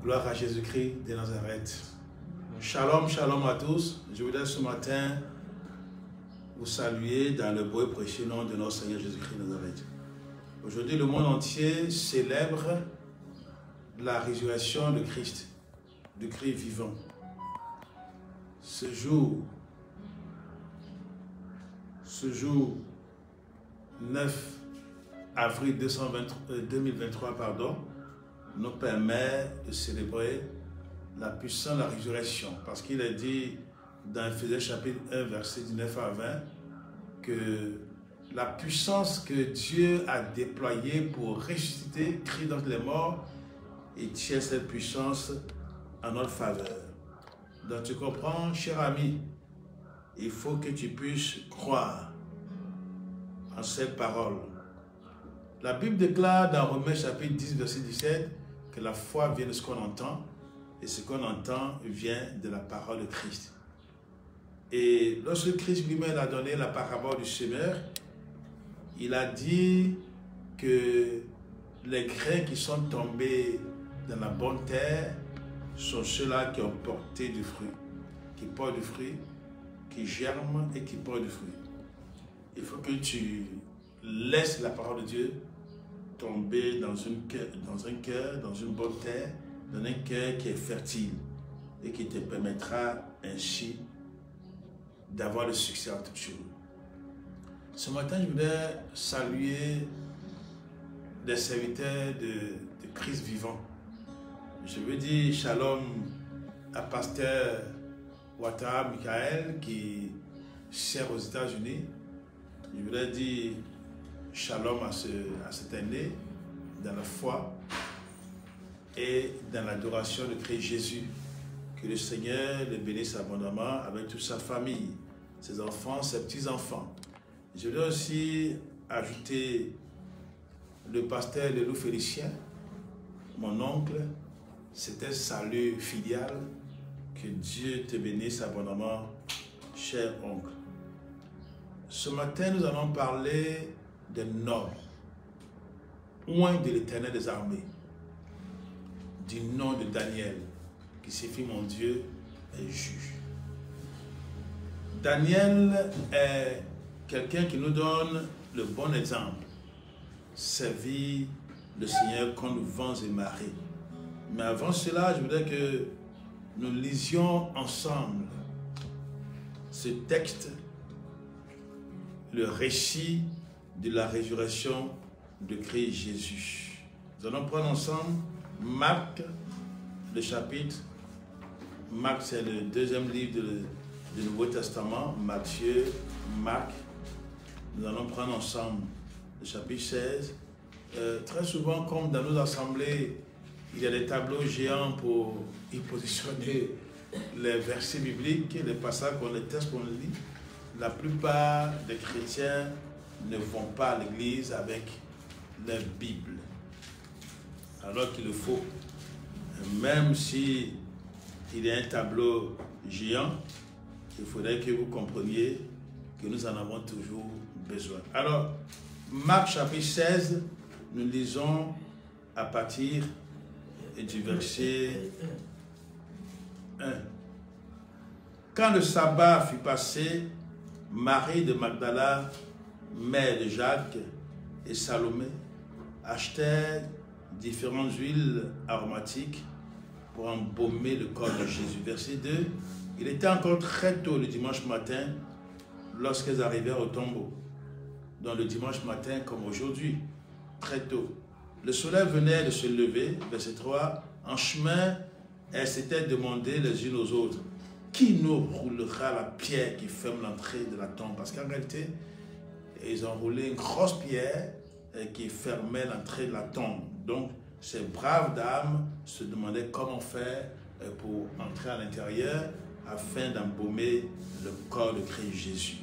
Gloire à Jésus-Christ de Nazareth. Shalom, shalom à tous. Je voudrais ce matin vous saluer dans le beau et précieux nom de notre Seigneur Jésus-Christ de Nazareth. Aujourd'hui, le monde entier célèbre la résurrection de Christ, du Christ vivant. Ce jour 9 avril 2023, nous permet de célébrer la puissance de la résurrection. Parce qu'il est dit dans Ephésiens chapitre 1, verset 19 à 20, que la puissance que Dieu a déployée pour ressusciter Christ d'entre les morts, et tient cette puissance en notre faveur. Donc tu comprends, cher ami, il faut que tu puisses croire en cette parole. La Bible déclare dans Romains chapitre 10, verset 17, que la foi vient de ce qu'on entend, et ce qu'on entend vient de la parole de Christ. Et lorsque Christ lui-même a donné la parabole du semeur, il a dit que les grains qui sont tombés dans la bonne terre sont ceux-là qui ont porté du fruit, qui portent du fruit, qui germent et qui portent du fruit. Il faut que tu laisses la parole de Dieu tomber dans un cœur, dans une bonne terre, dans un cœur qui est fertile et qui te permettra ainsi d'avoir le succès en toutes choses. Ce matin, je voudrais saluer les serviteurs de Christ vivant. Je veux dire shalom à pasteur Ouattara Michael qui sert aux États-Unis. Je voudrais dire shalom à cet aîné dans la foi et dans l'adoration de Christ Jésus. Que le Seigneur le bénisse abondamment avec toute sa famille, ses enfants, ses petits-enfants. Je voudrais aussi ajouter le pasteur Lelou Félicien, mon oncle. C'est un salut filial. Que Dieu te bénisse abondamment, cher oncle. Ce matin, nous allons parler des noms, oint de l'Éternel des armées, du nom de Daniel, qui signifie mon Dieu est juge. Daniel est quelqu'un qui nous donne le bon exemple, servir le Seigneur contre vents et marées. Mais avant cela, je voudrais que nous lisions ensemble ce texte, le récit de la résurrection de Christ Jésus. Nous allons prendre ensemble Marc, le chapitre. Marc, c'est le deuxième livre du Nouveau Testament. Matthieu, Marc. Nous allons prendre ensemble le chapitre 16. Très souvent, comme dans nos assemblées, il y a des tableaux géants pour y positionner les versets bibliques, les passages, les textes qu'on lit. La plupart des chrétiens ne vont pas à l'église avec leur Bible. Alors qu'il le faut. Même si il y a un tableau géant, il faudrait que vous compreniez que nous en avons toujours besoin. Alors, Marc chapitre 16, nous lisons à partir du verset 1. Quand le sabbat fut passé, Marie de Magdala, mère de Jacques et Salomé achetèrent différentes huiles aromatiques pour embaumer le corps de Jésus. Verset 2. Il était encore très tôt le dimanche matin lorsqu'elles arrivèrent au tombeau. Donc le dimanche matin comme aujourd'hui, très tôt. Le soleil venait de se lever, verset 3, en chemin, elles s'étaient demandé les unes aux autres, qui nous roulera la pierre qui ferme l'entrée de la tombe? Parce qu'en réalité, ils ont roulé une grosse pierre qui fermait l'entrée de la tombe. Donc, ces braves dames se demandaient comment faire pour entrer à l'intérieur afin d'embaumer le corps de Christ Jésus.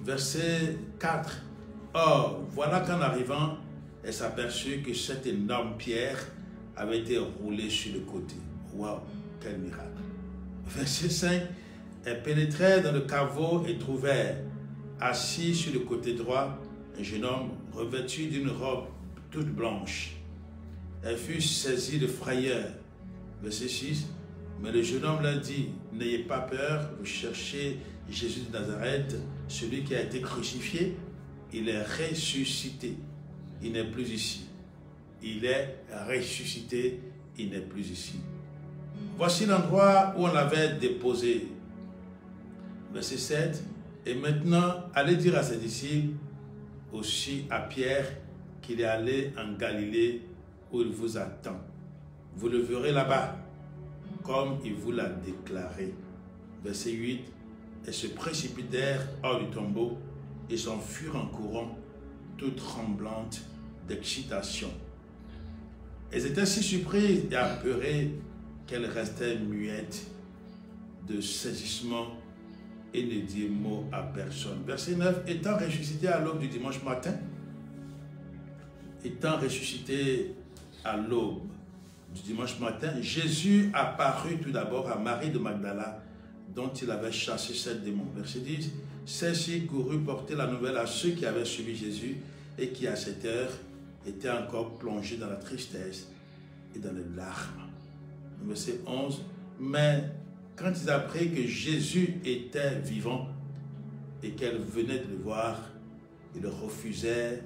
Verset 4. Or, voilà qu'en arrivant, elle s'aperçut que cette énorme pierre avait été roulée sur le côté. Waouh, quel miracle. Verset 5. Elle pénétrait dans le caveau et trouvait assis sur le côté droit un jeune homme revêtu d'une robe toute blanche. Elle fut saisie de frayeur. Verset 6. Mais le jeune homme leur dit, n'ayez pas peur, vous cherchez Jésus de Nazareth, celui qui a été crucifié, il est ressuscité, il n'est plus ici. Il est ressuscité, il n'est plus ici. Voici l'endroit où on l'avait déposé. Verset 7. Et maintenant, allez dire à ses disciples, aussi à Pierre, qu'il est allé en Galilée où il vous attend. Vous le verrez là-bas, comme il vous l'a déclaré. Verset 8. Elles se précipitèrent hors du tombeau et s'enfuirent en courant, toutes tremblantes d'excitation. Elles étaient si surprises et apeurées qu'elles restaient muettes de saisissement et ne dirent mot à personne. Verset 9. Étant ressuscité à l'aube du dimanche matin, du dimanche matin, Jésus apparut tout d'abord à Marie de Magdala, dont il avait chassé 7 démons. Verset 10. Celle-ci courut porter la nouvelle à ceux qui avaient suivi Jésus et qui, à cette heure, étaient encore plongés dans la tristesse et dans les larmes. Verset 11. Mais quand ils apprirent que Jésus était vivant et qu'elle venait de le voir, ils refusaient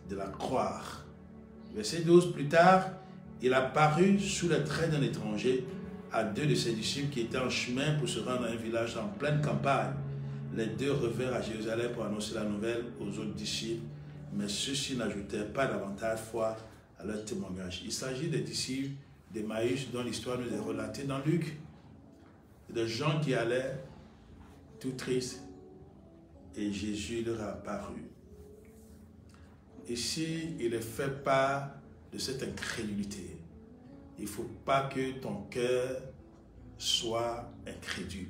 de la croire. Verset 12. Plus tard, il apparut sous les traits d'un étranger à 2 de ses disciples qui étaient en chemin pour se rendre à un village en pleine campagne. Les 2 revinrent à Jérusalem pour annoncer la nouvelle aux autres disciples, mais ceux-ci n'ajoutèrent pas davantage foi à leur témoignage. Il s'agit des disciples d'Emmaüs dont l'histoire nous est relatée dans Luc. Des gens qui allaient tout tristes et Jésus leur a apparu. Ici, il ne fait pas de cette incrédulité. Il ne faut pas que ton cœur soit incrédule.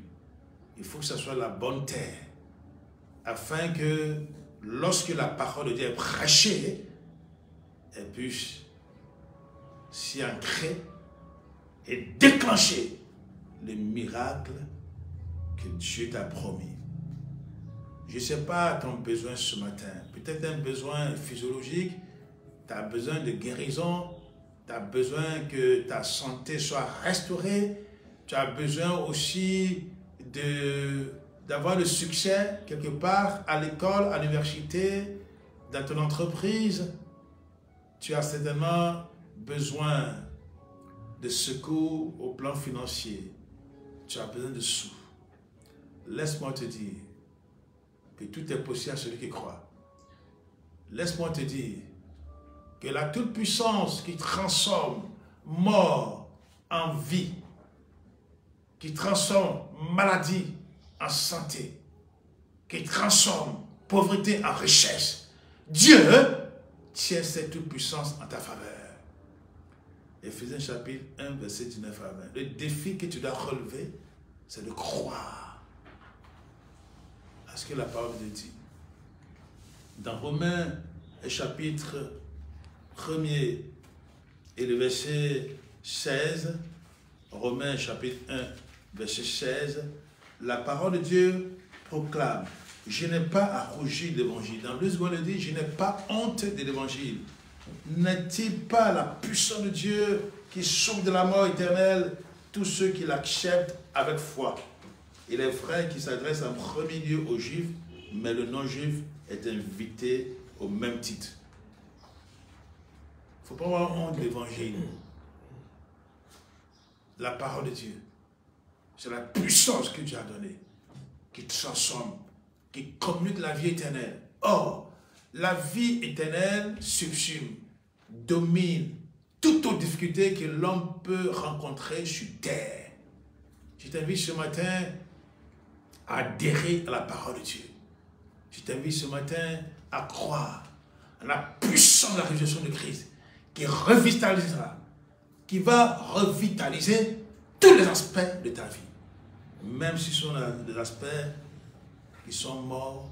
Il faut que ce soit la bonne terre, afin que lorsque la parole de Dieu est prêchée, elle puisse s'y ancrer et déclencher les miracles que Dieu t'a promis. Je ne sais pas ton besoin ce matin. Peut-être un besoin physiologique, tu as besoin de guérison, tu as besoin que ta santé soit restaurée, tu as besoin aussi d'avoir le succès quelque part à l'école, à l'université, dans ton entreprise. Tu as certainement besoin de secours au plan financier. Tu as besoin de sous. Laisse-moi te dire que tout est possible à celui qui croit. Laisse-moi te dire que la toute-puissance qui transforme mort en vie, qui transforme maladie en santé, qui transforme pauvreté en richesse, Dieu tient cette toute-puissance en ta faveur. Éphésiens chapitre 1, verset 19 à 20. Le défi que tu dois relever, c'est de croire à ce que la parole de Dieu dit. Dans Romains chapitre 1er et le verset 16, Romains chapitre 1, verset 16, la parole de Dieu proclame: je n'ai pas à rougir de l'évangile. Dans le second, il dit: je n'ai pas honte de l'évangile. N'est-il pas la puissance de Dieu qui sauve de la mort éternelle tous ceux qui l'acceptent avec foi? Il est vrai qu'il s'adresse en premier lieu aux Juifs, mais le non-juif est invité au même titre. Il ne faut pas avoir honte de l'évangile. La parole de Dieu, c'est la puissance que Dieu a donnée, qui transforme, qui communique la vie éternelle. Or, la vie éternelle subsume, domine toute autre difficulté que l'homme peut rencontrer sur terre. Je t'invite ce matin à adhérer à la parole de Dieu. Je t'invite ce matin à croire à la puissance de la résurrection de Christ, qui revitalisera, qui va revitaliser tous les aspects de ta vie. Même si ce sont des aspects qui sont morts,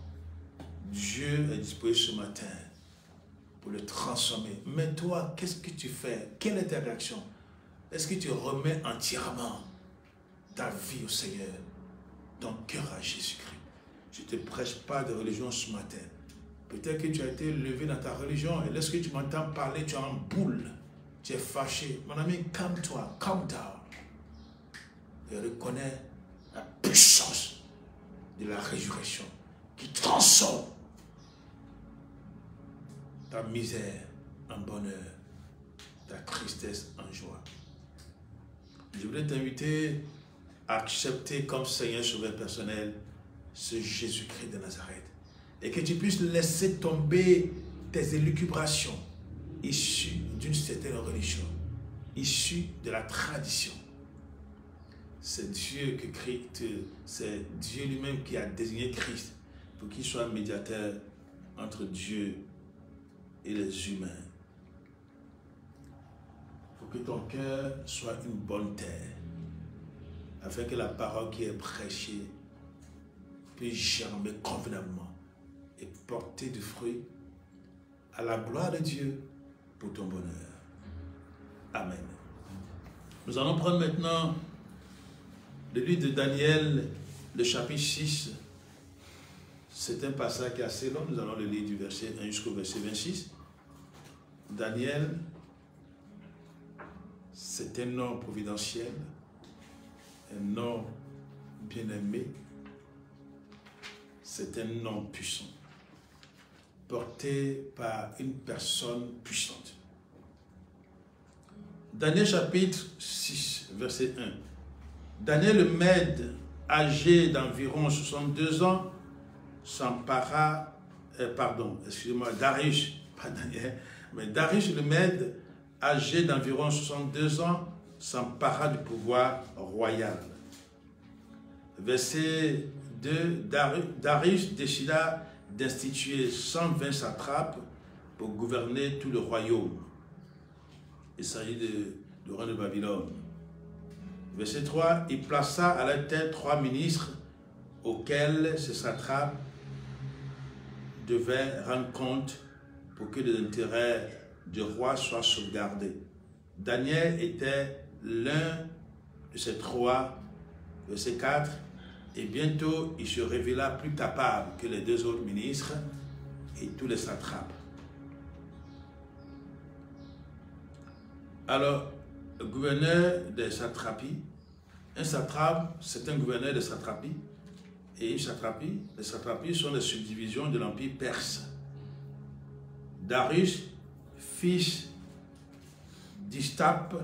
Dieu est disposé ce matin pour le transformer. Mais toi, qu'est-ce que tu fais? Quelle est ta réaction? Est-ce que tu remets entièrement ta vie au Seigneur, ton cœur à Jésus-Christ? Je ne te prêche pas de religion ce matin. Peut-être que tu as été levé dans ta religion et lorsque tu m'entends parler, tu es en boule. tu es fâché. Mon ami, calme-toi, calm down. Et reconnais la puissance de la résurrection qui transforme ta misère en bonheur, ta tristesse en joie. Je voudrais t'inviter à accepter comme Seigneur Sauveur personnel ce Jésus-Christ de Nazareth. Et que tu puisses laisser tomber tes élucubrations issues d'une certaine religion, issues de la tradition. C'est Dieu que Christ, c'est Dieu lui-même qui a désigné Christ pour qu'il soit médiateur entre Dieu et les humains. Il faut que ton cœur soit une bonne terre, afin que la parole qui est prêchée puisse germer convenablement et porter du fruit à la gloire de Dieu pour ton bonheur. Amen. Nous allons prendre maintenant le livre de Daniel, le chapitre 6. C'est un passage qui est assez long. Nous allons le lire du verset 1 jusqu'au verset 26. Daniel, c'est un nom providentiel, un nom bien-aimé, c'est un nom puissant, porté par une personne puissante. Daniel chapitre 6, verset 1. Daniel le Mède, âgé d'environ 62 ans, s'empara, Darius, pas Daniel, mais Darius le Mède, âgé d'environ 62 ans, s'empara du pouvoir royal. Verset 2, Darius décida d'instituer 120 satrapes pour gouverner tout le royaume. Il s'agit du roi de Babylone. Verset 3, il plaça à la tête 3 ministres auxquels ces satrapes devaient rendre compte pour que les intérêts du roi soient sauvegardés. Daniel était l'un de ces 3, verset 4, et bientôt il se révéla plus capable que les 2 autres ministres et tous les satrapes. Alors, le gouverneur des satrapies, un satrape, c'est un gouverneur de satrapie, et une satrapie, les satrapies sont les subdivisions de l'empire perse. Darius, fils d'Istape,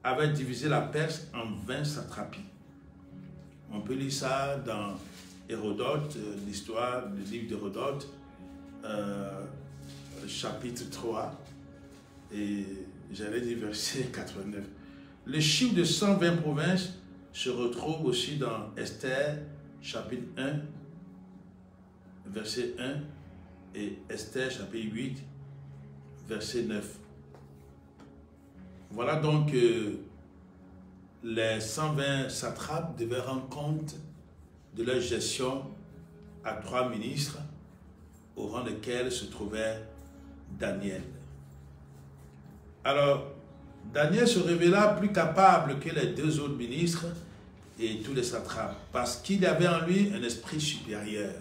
avait divisé la Perse en 20 satrapies. On peut lire ça dans Hérodote, l'histoire, le livre d'Hérodote, chapitre 3, et j'allais dire verset 89. Le chiffre de 120 provinces se retrouve aussi dans Esther, chapitre 1, verset 1, et Esther, chapitre 8, verset 9. Voilà donc que les 120 satrapes devaient rendre compte de leur gestion à 3 ministres, au rang desquels se trouvait Daniel. Alors, Daniel se révéla plus capable que les 2 autres ministres et tous les satrapes, parce qu'il avait en lui un esprit supérieur.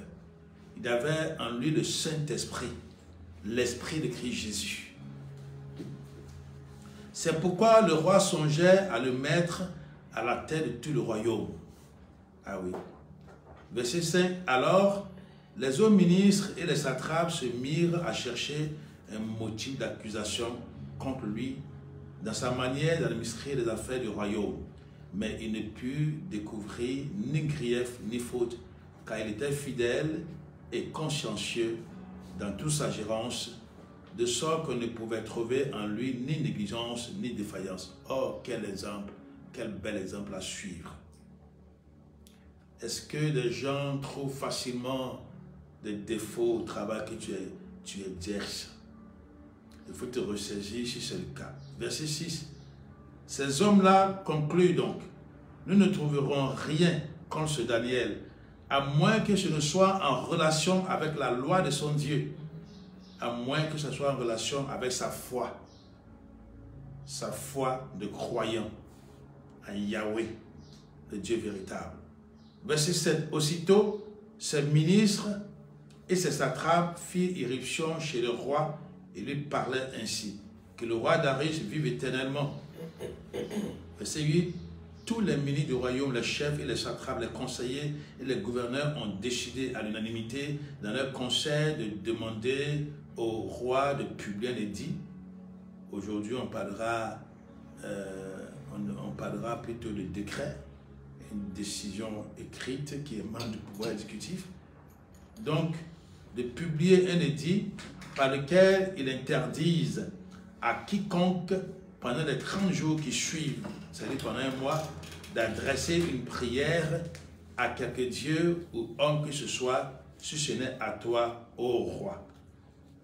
Il avait en lui le Saint-Esprit, l'Esprit de Christ Jésus. C'est pourquoi le roi songeait à le mettre à la tête de tout le royaume. Ah oui. Verset 5. Alors, les autres ministres et les satrapes se mirent à chercher un motif d'accusation contre lui dans sa manière d'administrer les affaires du royaume. Mais il ne put découvrir ni grief ni faute, car il était fidèle et consciencieux dans toute sa gérance, de sorte qu'on ne pouvait trouver en lui ni négligence ni défaillance. Oh, quel exemple, quel bel exemple à suivre. Est-ce que des gens trouvent facilement des défauts au travail que tu exerces? Il faut te ressaisir si c'est le cas. Verset 6. Ces hommes-là concluent donc: nous ne trouverons rien contre ce Daniel, à moins que ce ne soit en relation avec la loi de son Dieu, à moins que ce soit en relation avec sa foi de croyant en Yahweh, le Dieu véritable. Verset 7. Aussitôt, ces ministres et ses satrapes firent irruption chez le roi et lui parlaient ainsi: que le roi Darius vive éternellement. Verset 8. Tous les ministres du royaume, les chefs et les satrapes, les conseillers et les gouverneurs ont décidé à l'unanimité dans leur conseil de demander au roi de publier un édit. Aujourd'hui, on parlera plutôt de décret, une décision écrite qui émane du pouvoir exécutif. Donc, de publier un édit par lequel il interdise à quiconque, pendant les 30 jours qui suivent, c'est-à-dire pendant un mois, d'adresser une prière à quelque dieu ou homme que ce soit, si ce n'est à toi, ô roi.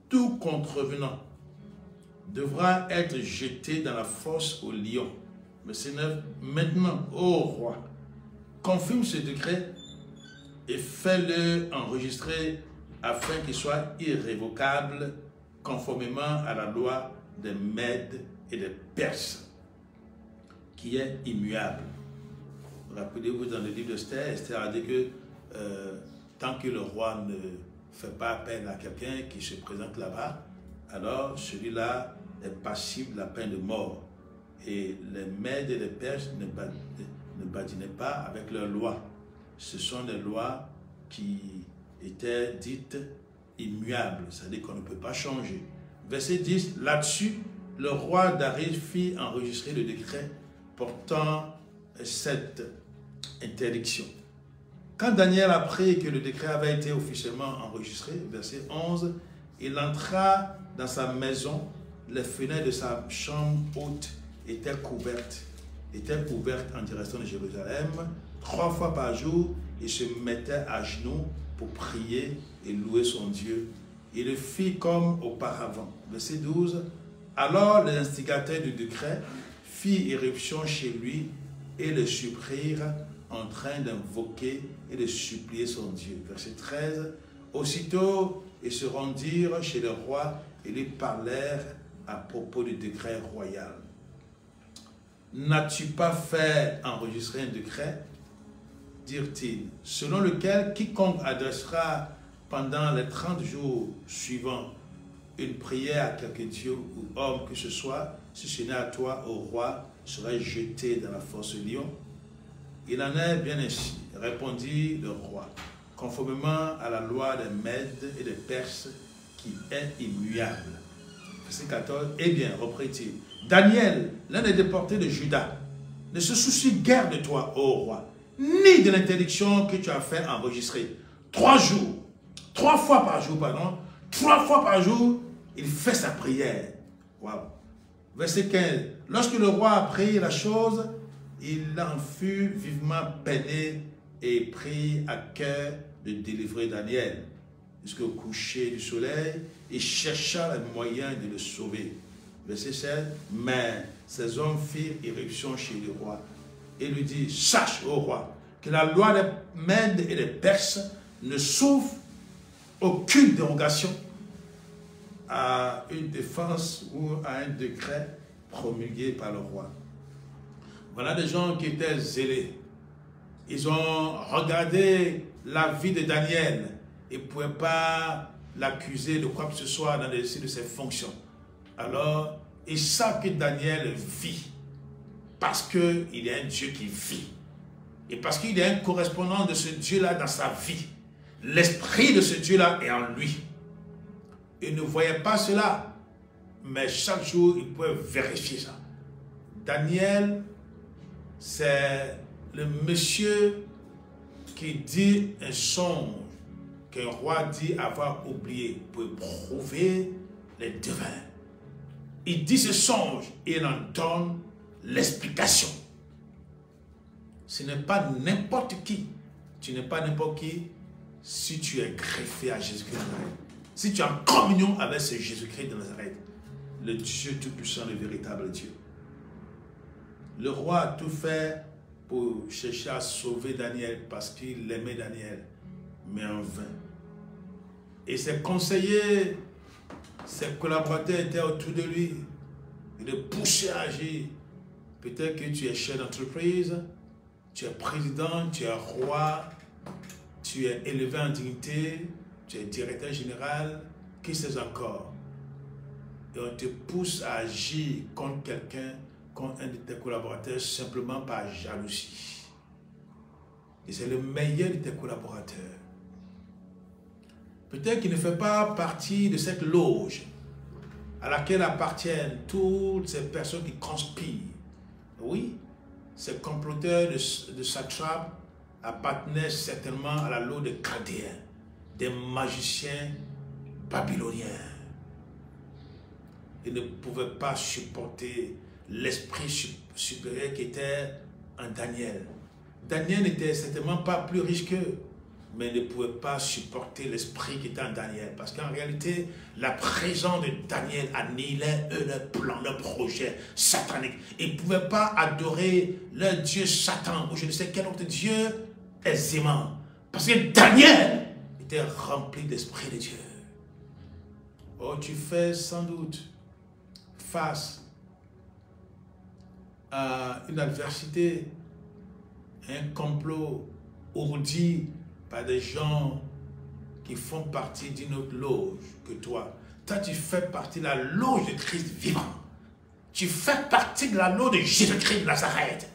Tout contrevenant devra être jeté dans la fosse au lion. Verset 9. Maintenant, ô roi, confirme ce décret et fais-le enregistrer afin qu'il soit irrévocable conformément à la loi des Mèdes et des Perses, qui est immuable. Rappelez-vous dans le livre d'Esther, Esther a dit que tant que le roi ne fait pas appel à quelqu'un qui se présente là-bas, alors celui-là est passible de la peine de mort. Et les Mèdes et les Perses ne badinaient pas avec leurs lois. Ce sont des lois qui étaient dites immuables, c'est-à-dire qu'on ne peut pas changer. Verset 10, là-dessus, le roi Darius fit enregistrer le décret portant cette interdiction. Quand Daniel apprit que le décret avait été officiellement enregistré, verset 11, il entra dans sa maison, les fenêtres de sa chambre haute étaient ouvertes en direction de Jérusalem. 3 fois par jour, il se mettait à genoux pour prier et louer son Dieu. Il le fit comme auparavant. Verset 12, alors les instigateurs du décret firent irruption chez lui et le surprirent en train d'invoquer et de supplier son Dieu. Verset 13, aussitôt ils se rendirent chez le roi et lui parlèrent à propos du décret royal. N'as-tu pas fait enregistrer un décret, dirent-ils, selon lequel quiconque adressera pendant les 30 jours suivants une prière à quelque dieu ou homme que ce soit, si ce n'est à toi, au roi, serait jeté dans la fosse lion? Il en est bien ainsi, répondit le roi, conformément à la loi des Mèdes et des Perses qui est immuable. Verset 14, eh bien, reprit-il, Daniel, l'un des déportés de Juda, ne se soucie guère de toi, ô roi, ni de l'interdiction que tu as fait enregistrer. 3 fois par jour, il fait sa prière. Wow. Verset 15. Lorsque le roi apprit la chose, il en fut vivement peiné et prit à cœur de délivrer Daniel. Jusqu'au coucher du soleil, il chercha le moyen de le sauver. Verset 16. Mais ces hommes firent irruption chez le roi et lui dit, sache, ô roi, que la loi des Mèdes et des Perses ne souffre aucune dérogation à une défense ou à un décret promulgué par le roi. Voilà des gens qui étaient zélés. Ils ont regardé la vie de Daniel et ne pouvaient pas l'accuser de quoi que ce soit dans l'exercice de ses fonctions. Alors, ils savent que Daniel vit parce qu'il y a un Dieu qui vit. Et parce qu'il y a un correspondant de ce Dieu-là dans sa vie. L'esprit de ce Dieu-là est en lui. Ils ne voyaient pas cela, mais chaque jour, ils pouvaient vérifier ça. Daniel, c'est le monsieur qui dit un songe qu'un roi dit avoir oublié pour prouver les devins. Il dit ce songe et il en donne l'explication. Ce n'est pas n'importe qui. Tu n'es pas n'importe qui si tu es greffé à Jésus-Christ de Nazareth. Si tu es en communion avec ce Jésus-Christ de Nazareth, le Dieu Tout-Puissant, le véritable Dieu. Le roi a tout fait pour chercher à sauver Daniel parce qu'il aimait Daniel, mais en vain. Et ses conseillers, ses collaborateurs étaient autour de lui. Il le poussait à agir. Peut-être que tu es chef d'entreprise, tu es président, tu es roi, tu es élevé en dignité, tu es directeur général, qui sait encore. et on te pousse à agir contre quelqu'un, contre un de tes collaborateurs, simplement par jalousie. Et c'est le meilleur de tes collaborateurs. Peut-être qu'il ne fait pas partie de cette loge à laquelle appartiennent toutes ces personnes qui conspirent. Oui, ces comploteurs de satrapes appartenaient certainement à la loge des Chaldéens, des magiciens babyloniens. Ils ne pouvaient pas supporter l'esprit supérieur qui était en Daniel. Daniel n'était certainement pas plus riche qu'eux, mais ne pouvait pas supporter l'esprit qui était en Daniel. Parce qu'en réalité, la présence de Daniel annihilait eux leurs plans, leurs projets sataniques. Ils ne pouvaient pas adorer leur Dieu Satan, ou je ne sais quel autre Dieu, aisément. Parce que Daniel était rempli d'esprit de Dieu. Oh, tu fais sans doute face à une adversité, un complot ourdi par des gens qui font partie d'une autre loge que toi. Toi, tu fais partie de la loge de Christ vivant. Tu fais partie de la loge de Jésus-Christ de Nazareth.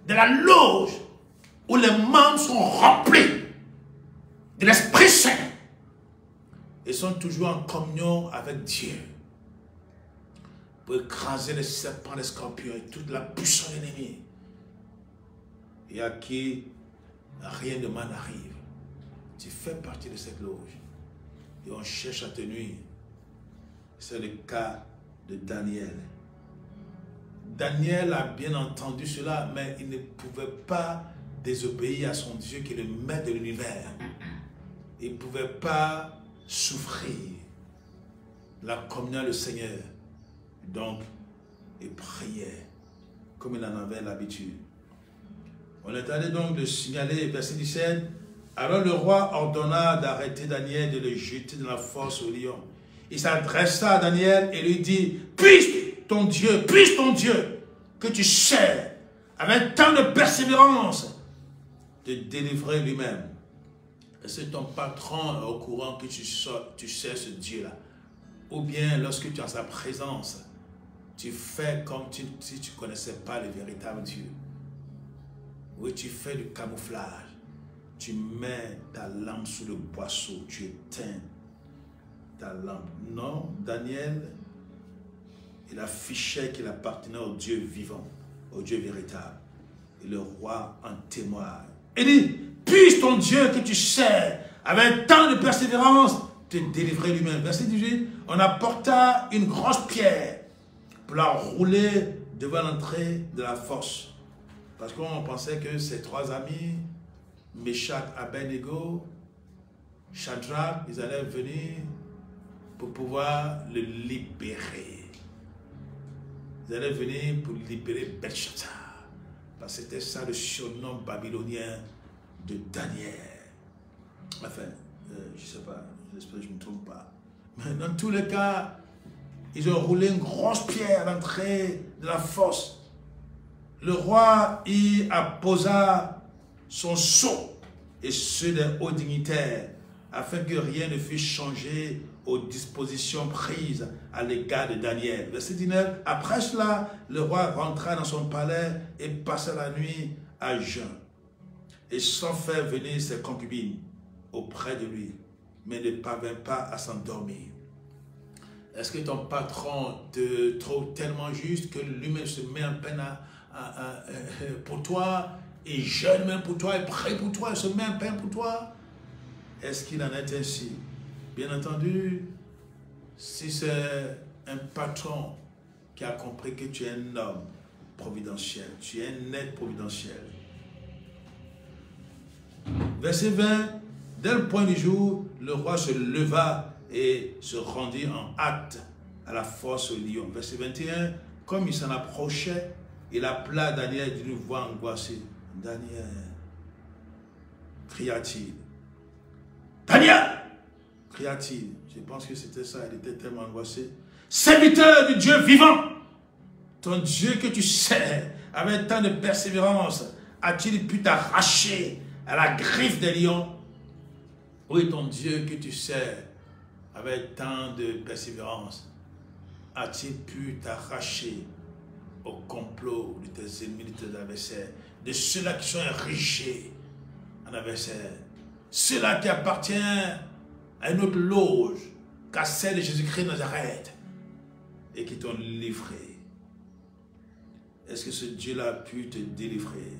De la loge où les membres sont remplis de l'Esprit Saint et sont toujours en communion avec Dieu pour écraser les serpents, les scorpions et toute la puissance de l'ennemi, et à qui rien de mal n'arrive. Tu fais partie de cette loge et on cherche à te nuire. C'est le cas de Daniel. Daniel a bien entendu cela, mais il ne pouvait pas désobéir à son Dieu qui est le maître de l'univers. Il ne pouvait pas souffrir la communion avec le Seigneur. Donc, il priait comme il en avait l'habitude. On est allé donc de signaler, verset 17, alors le roi ordonna d'arrêter Daniel, de le jeter dans la fosse au lion. Il s'adressa à Daniel et lui dit, puisse ton Dieu, que tu sais, avec tant de persévérance, te délivrer lui-même. Est-ce que ton patron est au courant que tu sais ce Dieu-là? Ou bien lorsque tu es en sa présence, tu fais comme si tu ne connaissais pas le véritable Dieu? Oui, tu fais du camouflage. Tu mets ta lampe sous le boisseau, tu éteins ta lampe. Non, Daniel, il affichait qu'il appartenait au Dieu vivant, au Dieu véritable. Et le roi en témoigne. Il dit, puisse ton Dieu que tu sais, avec tant de persévérance, te délivrer lui-même. Verset 18, on apporta une grosse pierre pour la rouler devant l'entrée de la fosse. Parce qu'on pensait que ces trois amis, Meshach, Abednego, Shadrach, ils allaient venir pour pouvoir le libérer. Ils allaient venir pour libérer Belshazzar. Parce que c'était ça le surnom babylonien de Daniel. Enfin, je ne sais pas, j'espère que je ne me trompe pas. Mais dans tous les cas, ils ont roulé une grosse pierre à l'entrée de la fosse. Le roi y apposa son sceau et ceux des hauts dignitaires, afin que rien ne fût changé aux dispositions prises à l'égard de Daniel. Verset 19, après cela, le roi rentra dans son palais et passa la nuit à jeun, et sans faire venir ses concubines auprès de lui, mais ne parvint pas à s'endormir. Est-ce que ton patron te trouve tellement juste que lui-même se met en peine pour toi, et jeûne même pour toi, et prie pour toi, et se met en peine pour toi? Est-ce qu'il en est ainsi? Bien entendu, si c'est un patron qui a compris que tu es un homme providentiel, tu es un être providentiel. Verset 20, dès le point du jour, le roi se leva et se rendit en hâte à la fosse au lion. Verset 21, comme il s'en approchait, il appela Daniel d'une voix angoissée. Daniel, cria-t-il. Daniel, cria-t-il. Je pense que c'était ça, il était tellement angoissé. Serviteur du Dieu vivant, ton Dieu que tu sais, avec tant de persévérance, a-t-il pu t'arracher à la griffe des lions? Oui, ton Dieu que tu sais, avec tant de persévérance, as-tu pu t'arracher au complot de tes ennemis, de tes adversaires, de ceux-là qui sont érigés en adversaire, ceux-là qui appartiennent à une autre loge qu'à celle de Jésus-Christ de Nazareth et qui t'ont livré? Est-ce que ce Dieu-là a pu te délivrer?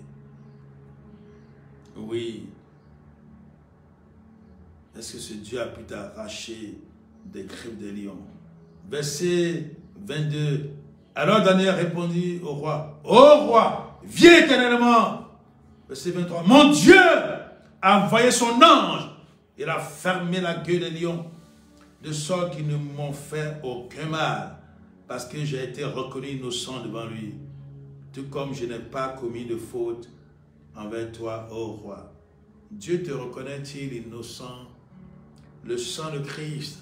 Oui. Est-ce que ce Dieu a pu t'arracher des griffes des lions? Verset 22. Alors Daniel répondit au roi, « Ô roi, viens éternellement. » Verset 23. « Mon Dieu a envoyé son ange. Il a fermé la gueule des lions, de sorte qu'ils ne m'ont fait aucun mal, parce que j'ai été reconnu innocent devant lui, tout comme je n'ai pas commis de faute envers toi, ô roi. » Dieu te reconnaît-il innocent? Le sang de Christ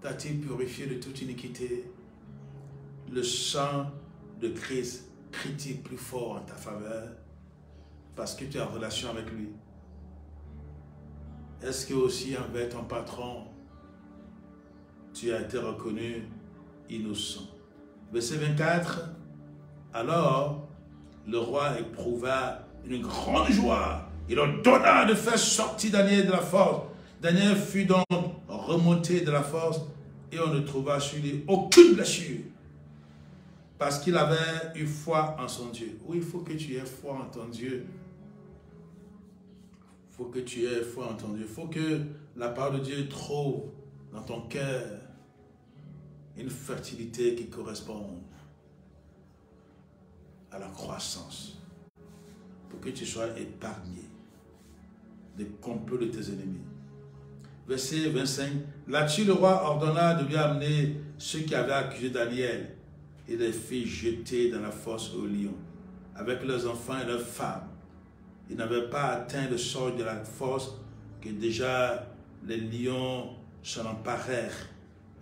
t'a-t-il purifié de toute iniquité? Le sang de Christ crie-t-il plus fort en ta faveur parce que tu es en relation avec lui? Est-ce que aussi envers ton patron, tu as été reconnu innocent? Verset 24. Alors, le roi éprouva une grande joie. Il ordonna de faire sortir Daniel de la force. Daniel fut donc remonté de la force et on ne trouva sur lui aucune blessure parce qu'il avait eu foi en son Dieu. Oui, il faut que tu aies foi en ton Dieu. Il faut que tu aies foi en ton Dieu. Il faut que la parole de Dieu trouve dans ton cœur une fertilité qui corresponde à la croissance pour que tu sois épargné des complots de tes ennemis. Verset 25. Là-dessus, le roi ordonna de lui amener ceux qui avaient accusé Daniel et les fit jeter dans la fosse aux lions, avec leurs enfants et leurs femmes. Ils n'avaient pas atteint le seuil de la fosse que déjà les lions s'en emparèrent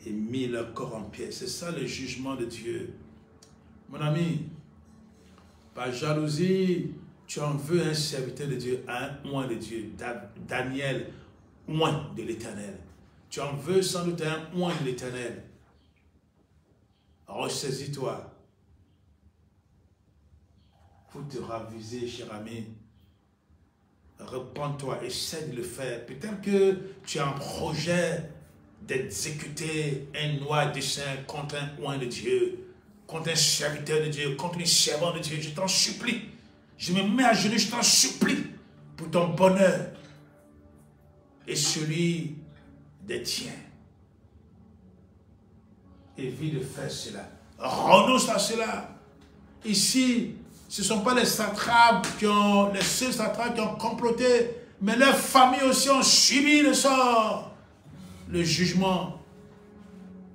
et mis leur corps en pièces. C'est ça le jugement de Dieu. Mon ami, par jalousie, tu en veux un serviteur de Dieu, un oint de Dieu, Daniel, oint de l'Éternel. Tu en veux sans doute un oint de l'Éternel. Ressaisis-toi. Pour te raviser, cher ami. Repends-toi, essaie de le faire. Peut-être que tu as un projet d'exécuter un noir dessein contre un oint de Dieu, contre un serviteur de Dieu, contre un servant de Dieu. Je t'en supplie. Je me mets à genoux, je t'en supplie pour ton bonheur et celui des tiens. Évite de faire cela. Renonce à cela. Ici, ce ne sont pas les satrapes les seuls satrapes qui ont comploté, mais leurs familles aussi ont subi le sort, le jugement.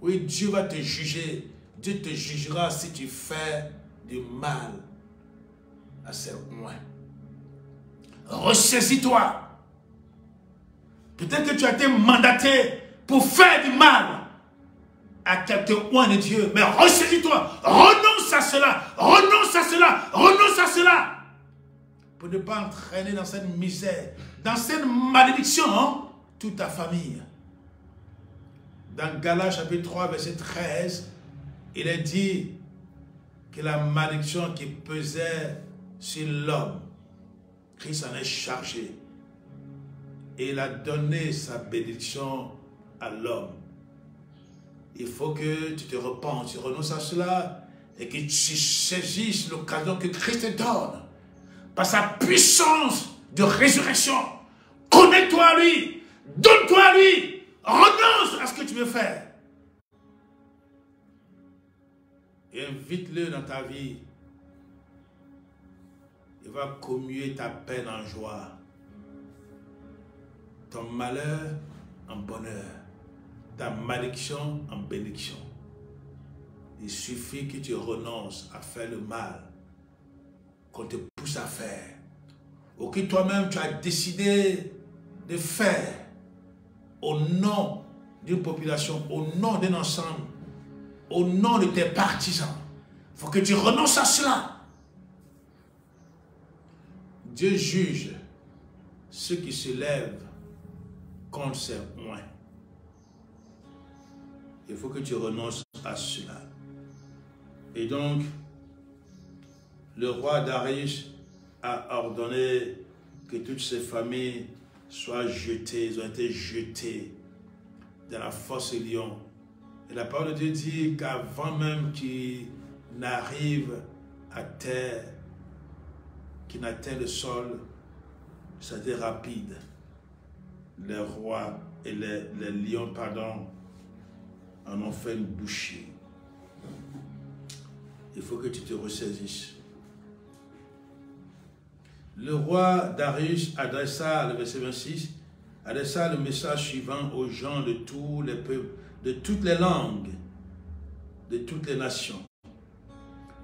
Oui, Dieu va te juger. Dieu te jugera si tu fais du mal à ses oints. Ressaisis-toi. Peut-être que tu as été mandaté pour faire du mal à quelques oints de Dieu, mais ressaisis-toi, renonce à cela, renonce à cela, renonce à cela, pour ne pas entraîner dans cette misère, dans cette malédiction, hein, toute ta famille. Dans Galates chapitre 3, verset 13, il est dit que la malédiction qui pesait sur l'homme, Christ en est chargé. Et il a donné sa bénédiction à l'homme. Il faut que tu te repentes, tu renonces à cela et que tu saisisses l'occasion que Christ te donne. Par sa puissance de résurrection, connecte-toi à lui, donne-toi à lui, renonce à ce que tu veux faire. Et invite-le dans ta vie. Il va commuer ta peine en joie, ton malheur en bonheur, ta malédiction en bénédiction. Il suffit que tu renonces à faire le mal qu'on te pousse à faire, ou que toi-même tu as décidé de faire au nom d'une population, au nom d'un ensemble, au nom de tes partisans. Il faut que tu renonces à cela. Dieu juge ceux qui se lèvent contre ses oints. Il faut que tu renonces à cela. Et donc, le roi Darius a ordonné que toutes ces familles soient jetées, ils ont été jetés dans la fosse aux lions. Et la parole de Dieu dit qu'avant même qu'ils n'arrivent à terre, qu'ils n'atteignent le sol, ça a été rapide. Les rois et les lions, pardon, en ont fait une bouchée. Il faut que tu te ressaisisses. Le roi Darius adressa, le verset 26, adressa le message suivant aux gens de tous les peuples, de toutes les langues, de toutes les nations,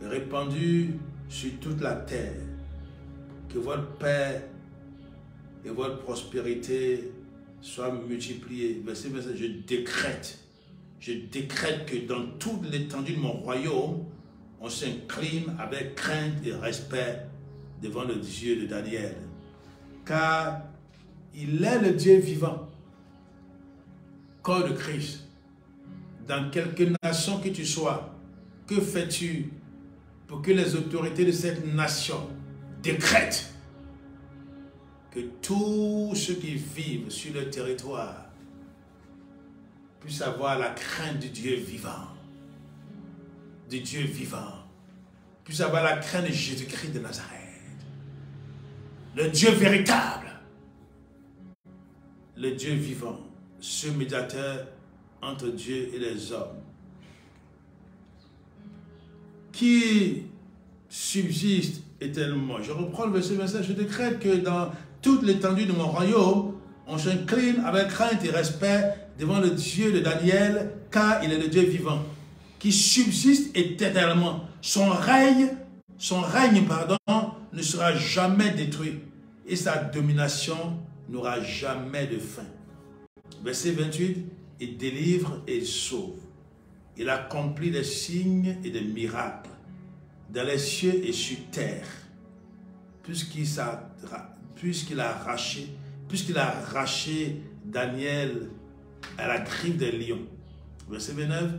répandus sur toute la terre, que votre paix et votre prospérité soient multipliées. Verset 27, je décrète que dans toute l'étendue de mon royaume, on s'incline avec crainte et respect devant le Dieu de Daniel, car il est le Dieu vivant, corps de Christ. Dans quelque nation que tu sois, que fais-tu pour que les autorités de cette nation décrètent que tous ceux qui vivent sur le territoire puissent avoir la crainte du Dieu vivant, puissent avoir la crainte de Jésus-Christ de Nazareth, le Dieu véritable, le Dieu vivant, ce médiateur entre Dieu et les hommes, qui subsiste éternellement. Je reprends le verset 27, je décrète que dans toute l'étendue de mon royaume, on s'incline avec crainte et respect devant le Dieu de Daniel, car il est le Dieu vivant, qui subsiste éternellement. Son règne, ne sera jamais détruit et sa domination n'aura jamais de fin. Verset 28, il délivre et il sauve. Il accomplit des signes et des miracles dans les cieux et sur terre, puisqu'il a arraché Daniel à la griffe des lions. Verset 29,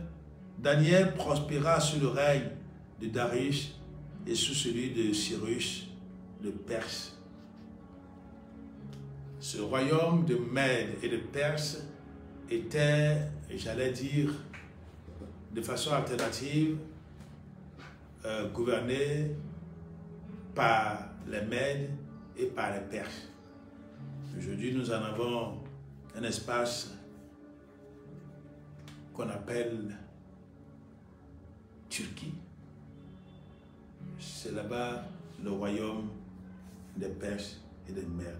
Daniel prospéra sous le règne de Darius et sous celui de Cyrus le Perse. Ce royaume de Mède et de Perse était, j'allais dire, de façon alternative, gouverné par les Mèdes et par les Perses. Aujourd'hui, nous en avons un espace qu'on appelle Turquie. C'est là-bas le royaume des Perses et des Mèdes.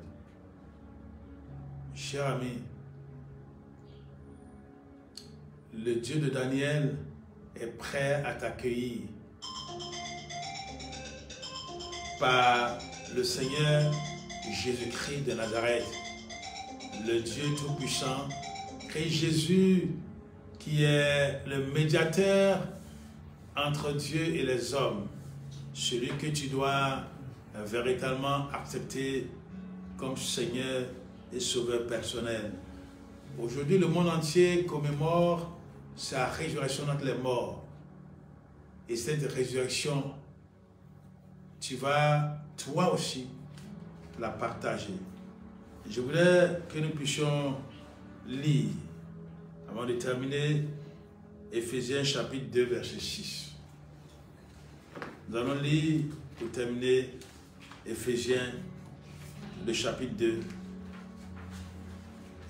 Cher ami, le Dieu de Daniel est prêt à t'accueillir par le Seigneur Jésus-Christ de Nazareth, le Dieu Tout-Puissant, Christ Jésus qui est le médiateur entre Dieu et les hommes, celui que tu dois véritablement accepter comme Seigneur et Sauveur personnel. Aujourd'hui, le monde entier commémore sa résurrection entre les morts. Et cette résurrection, tu vas, toi aussi, la partager. Je voudrais que nous puissions lire, avant de terminer, Éphésiens chapitre 2, verset 6. Nous allons lire pour terminer Éphésiens, le chapitre 2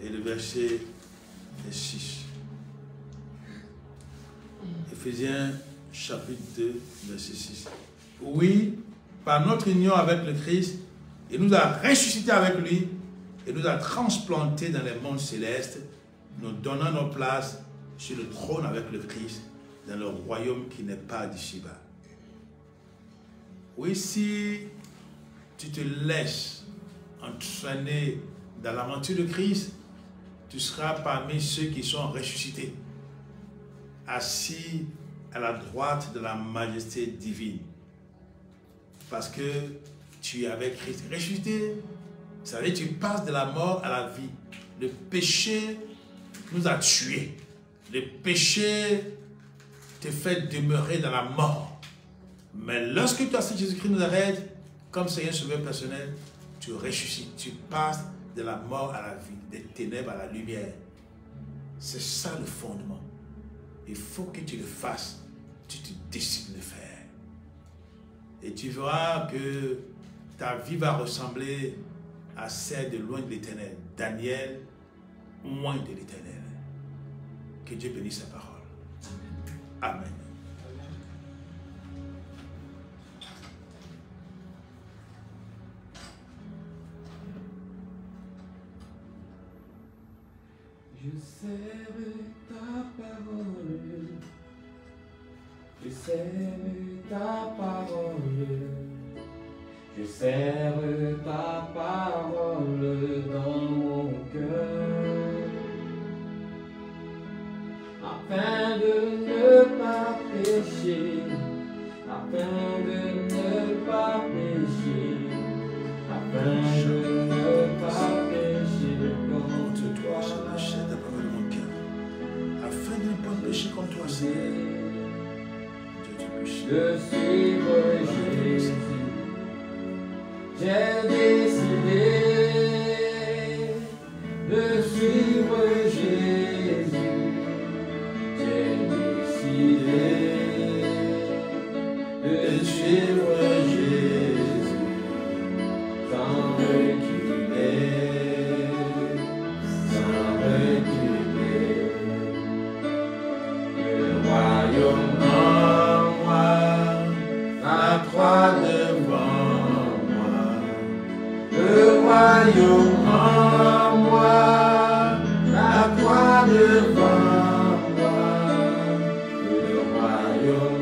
et le verset 6. Éphésiens chapitre 2, verset 6. Oui, par notre union avec le Christ, il nous a ressuscités avec lui et nous a transplantés dans les mondes célestes, nous donnant nos places sur le trône avec le Christ dans le royaume qui n'est pas d'ici-bas. Oui, si tu te laisses entraîner dans l'aventure de Christ, tu seras parmi ceux qui sont ressuscités, assis à la droite de la majesté divine. Parce que tu es avec Christ ressuscité, ça veut dire que tu passes de la mort à la vie. Le péché nous a tués. Le péché te fait demeurer dans la mort. Mais lorsque tu acceptes Jésus-Christ de Nazareth comme Seigneur Sauveur personnel, tu ressuscites, tu passes de la mort à la vie, des ténèbres à la lumière. C'est ça le fondement. Il faut que tu le fasses, tu te décides de le faire. Et tu verras que ta vie va ressembler à celle de loin de l'Éternel. Daniel, loin de l'Éternel. Que Dieu bénisse sa parole. Amen. Je sers ta parole, je sers ta parole, je sers ta parole dans mon cœur, afin de ne pas pécher, afin de ne pas pécher, afin de ne pas pécher contre toi. Afin de ne pas pécher contre toi, Seigneur. De suivre Jésus, j'ai décidé de suivre Jésus, j'ai décidé de suivre Jésus sans reculer, sans reculer. Le royaume en moi, la croix devant moi. Le royaume en moi, la croix devant moi. Le royaume